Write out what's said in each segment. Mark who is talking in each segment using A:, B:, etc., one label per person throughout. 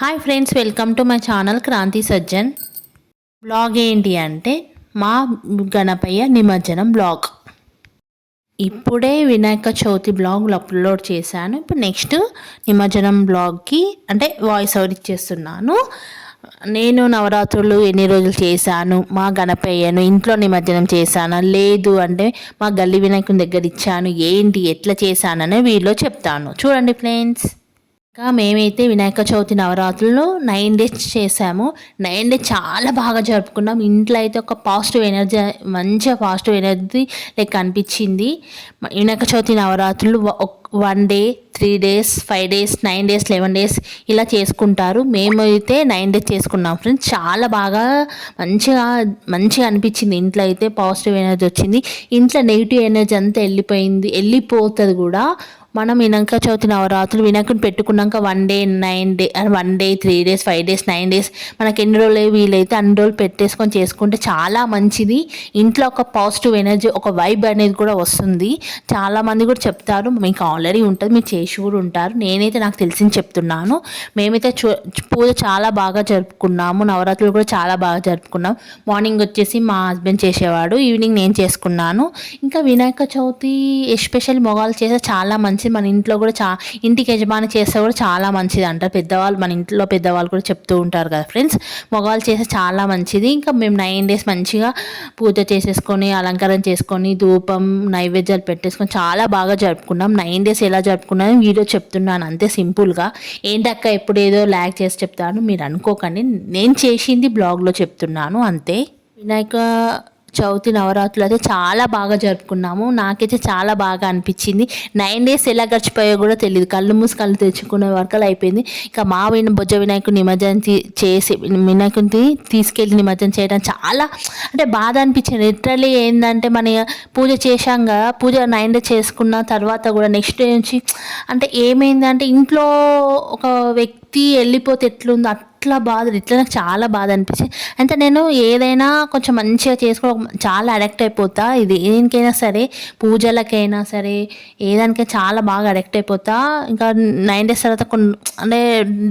A: Hi friends, welcome to my channel Kranthi Sajjan. Blog ఏంటి అంటే మా గణపయ్య నిమజ్జనం బ్లాగ్. ఇప్పుడే వినాయక చవితి బ్లాగ్ అప్లోడ్ చేశాను. ఇప్పుడు నెక్స్ట్ నిమజ్జనం బ్లాగ్కి అంటే వాయిస్ ఓవర్ ఇచ్చేస్తున్నాను. నేను నవరాత్రులు ఎన్ని రోజులు చేశాను, మా గణపయ్యను ఇంట్లో నిమజ్జనం చేశాను లేదు అంటే మా గల్లీ వినాయకుని దగ్గర ఇచ్చాను, ఏంటి ఎట్లా చేశాననే వీడియోలో చెప్తాను. చూడండి ఫ్రెండ్స్. ఇంకా మేమైతే వినాయక చవితి నవరాత్రులు 9 days చేసాము. 9 days చాలా బాగా జరుపుకున్నాం. ఇంట్లో అయితే ఒక పాజిటివ్ ఎనర్జీ, మంచిగా పాజిటివ్ ఎనర్జీ లెక్క అనిపించింది. వినాయక చవితి నవరాత్రులు 1 day, 3 days, 5 days, 9 days, 11 days ఇలా చేసుకుంటారు. మేమైతే 9 days చేసుకున్నాం ఫ్రెండ్స్. చాలా బాగా మంచిగా అనిపించింది. ఇంట్లో అయితే పాజిటివ్ ఎనర్జీ వచ్చింది. ఇంట్లో నెగిటివ్ ఎనర్జీ అంతా వెళ్ళిపోతుంది కూడా. మనం వినాయక చవితి నవరాత్రులు వినాయకుని పెట్టుకున్నాక 1 day, 1 day, 3 days, 5 days, 9 days మనకి ఎన్ని రోజులు వీలైతే అన్ని రోజులు పెట్టేసుకొని చేసుకుంటే చాలా మంచిది. ఇంట్లో ఒక పాజిటివ్ ఎనర్జీ, ఒక వైబ్ అనేది కూడా వస్తుంది. చాలామంది కూడా చెప్తారు మీకు ఆల్రెడీ ఉంటుంది, మీరు చేసి కూడా ఉంటారు. నేనైతే నాకు తెలిసింది చెప్తున్నాను. మేమైతే పూజ చాలా బాగా జరుపుకున్నాము. నవరాత్రులు కూడా చాలా బాగా జరుపుకున్నాం. మార్నింగ్ వచ్చేసి మా హస్బెండ్ చేసేవాడు, ఈవినింగ్ నేను చేసుకున్నాను. ఇంకా వినాయక చవితి ఎస్పెషల్లీ మొగాలు చేసే చాలా మంచిది. మన ఇంట్లో కూడా ఇంటికి యజమాని చేస్తే కూడా చాలా మంచిది అంటారు పెద్దవాళ్ళు. మన ఇంట్లో పెద్దవాళ్ళు కూడా చెప్తూ ఉంటారు కదా ఫ్రెండ్స్. మగవాళ్ళు చేస్తే చాలా మంచిది. ఇంకా మేము 9 days మంచిగా పూజ చేసేసుకొని, అలంకారం చేసుకొని, ధూపం నైవేద్యాలు పెట్టేసుకొని చాలా బాగా జరుపుకున్నాం. 9 days ఎలా జరుపుకున్నాను వీడియో చెప్తున్నాను అంతే సింపుల్గా. ఏంటక్క ఎప్పుడు ఏదో ల్యాగ్ చేసి చెప్తాను మీరు అనుకోకండి, నేను చేసింది బ్లాగ్లో చెప్తున్నాను అంతే. వినాయక చవితి నవరాత్రులు అయితే చాలా బాగా జరుపుకున్నాము. నాకైతే చాలా బాగా అనిపించింది. 9 days ఎలా గడిచిపోయో కూడా తెలియదు. కళ్ళు మూసి కళ్ళు తెచ్చుకునే వరకు అయిపోయింది. ఇంకా మా బొజ్జ వినాయకుని నిమజ్జనం చేసి వినాయకుని తీసుకెళ్ళి నిమజ్జనం చేయడం చాలా అంటే బాధ అనిపించింది. లిటరలీ ఏంటంటే మన పూజ చేశాం కదా, పూజ 9 days చేసుకున్న తర్వాత కూడా నెక్స్ట్ డే నుంచి అంటే ఏమైందంటే ఇంట్లో ఒక వ్యక్తి వెళ్ళిపోతే ఎట్లుందో ఇట్లా నాకు చాలా బాధ అనిపించింది. అంటే నేను ఏదైనా కొంచెం మంచిగా చేసుకోవడం చాలా అడిక్ట్ అయిపోతా. ఇది దేనికైనా సరే, పూజలకైనా సరే, ఏదానికైనా చాలా బాగా అడిక్ట్ అయిపోతా. ఇంకా 9 days తర్వాత అంటే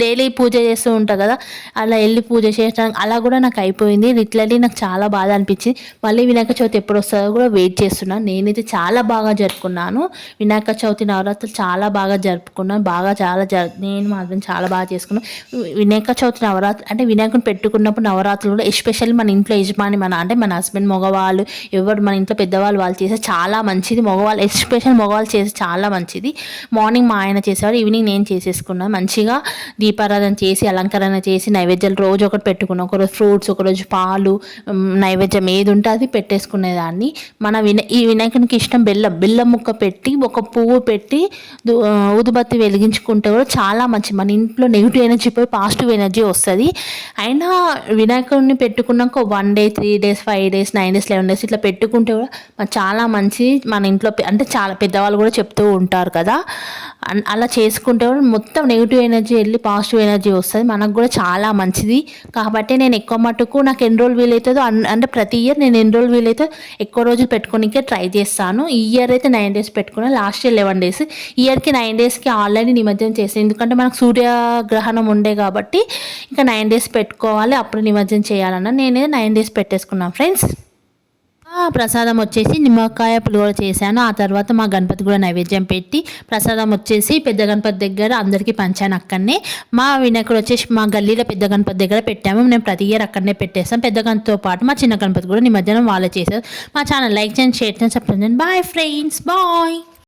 A: డైలీ పూజ చేస్తూ ఉంటా కదా, అలా వెళ్ళి పూజ చేయడానికి అలా కూడా నాకు అయిపోయింది. లిటరలీ నాకు చాలా బాధ అనిపించింది. మళ్ళీ వినాయక చవితి ఎప్పుడు వస్తుందో కూడా వెయిట్ చేస్తున్నాను. నేనైతే చాలా బాగా జరుపుకున్నాను. వినాయక చవితి నవరాత్రులు చాలా బాగా జరుపుకున్నాను. నేను మాత్రం చాలా బాగా చేసుకున్నాను. వినాయక చవితి నవరాత్రి అంటే వినాయకుని పెట్టుకున్నప్పుడు నవరాత్రులు ఎస్పెషల్లీ మన ఇంట్లో యజమాని అంటే మన హస్బెండ్, మగవాళ్ళు ఎవరు మన ఇంట్లో పెద్దవాళ్ళు వాళ్ళు చేస్తే చాలా మంచిది. మగవాళ్ళు ఎస్పెషల్ మగవాళ్ళు చేస్తే చాలా మంచిది. మార్నింగ్ మా ఆయన చేసేవారు, ఈవినింగ్ నేను చేసేసుకున్నాను. మంచిగా దీపారాధన చేసి, అలంకరణ చేసి, నైవేద్యాలు రోజు ఒకటి పెట్టుకున్నాం. ఒకరోజు ఫ్రూట్స్, ఒకరోజు పాలు, నైవేద్యం ఏది ఉంటే అది పెట్టేసుకునేదాన్ని. ఈ వినాయకునికి ఇష్టం బెల్లం ముక్క పెట్టి, ఒక పువ్వు పెట్టి, ఊదుబత్తి వెలిగించుకుంటే కూడా చాలా మంచిది. మన ఇంట్లో నెగిటివ్ ఎనర్జీ పోయి పాజిటివ్ ఎనర్జీ వస్తుంది. అయినా వినాయకుడిని పెట్టుకున్నాక 1 day, 3 days, 5 days, 9 days, 11 days ఇట్లా పెట్టుకుంటే కూడా చాలా మంచి. మన ఇంట్లో అంటే చాలా పెద్దవాళ్ళు కూడా చెప్తూ ఉంటారు కదా, అలా చేసుకుంటే కూడా మొత్తం నెగిటివ్ ఎనర్జీ వెళ్ళి పాజిటివ్ ఎనర్జీ వస్తుంది. మనకు కూడా చాలా మంచిది. కాబట్టి నేను ఎక్కువ మటుకు నాకు ఎన్ని రోజులు వీలవుతుందో అంటే ప్రతి ఇయర్ నేను ఎన్ని రోజులు వీలైతే ఎక్కువ రోజులు పెట్టుకోనికే ట్రై చేస్తాను. ఈ ఇయర్ అయితే 9 days పెట్టుకున్నాను, లాస్ట్ ఇయర్ 11 days. ఇయర్కి 9 daysకి ఆల్రెడీ నిమజ్జనం చేస్తాను. ఎందుకంటే మనకు సూర్యగ్రహణం ఉండే కాబట్టి ఇంకా 9 days పెట్టుకోవాలి, అప్పుడు నిమజ్జనం చేయాలన్న నేనే 9 days పెట్టేసుకున్నాను ఫ్రెండ్స్. ప్రసాదం వచ్చేసి నిమ్మకాయ పులిహోర చేశాను. ఆ తర్వాత మా గణపతి కూడా నైవేద్యం పెట్టి ప్రసాదం వచ్చేసి పెద్ద గణపతి దగ్గర అందరికీ పంచాను. అక్కడనే మా వినాయకుడు వచ్చేసి మా గల్లీలో పెద్ద గణపతి దగ్గర పెట్టాము. నేను ప్రతి ఇయర్ అక్కడనే పెట్టేస్తాం. పెద్ద గణపతితో పాటు మా చిన్న గణపతి కూడా నిమజ్జనం వాళ్ళే చేశారు. మా ఛానల్ లైక్ చేయండి, షేర్ చేయండి, సబ్స్క్రైబ్ చేయండి. Bye friends, bye.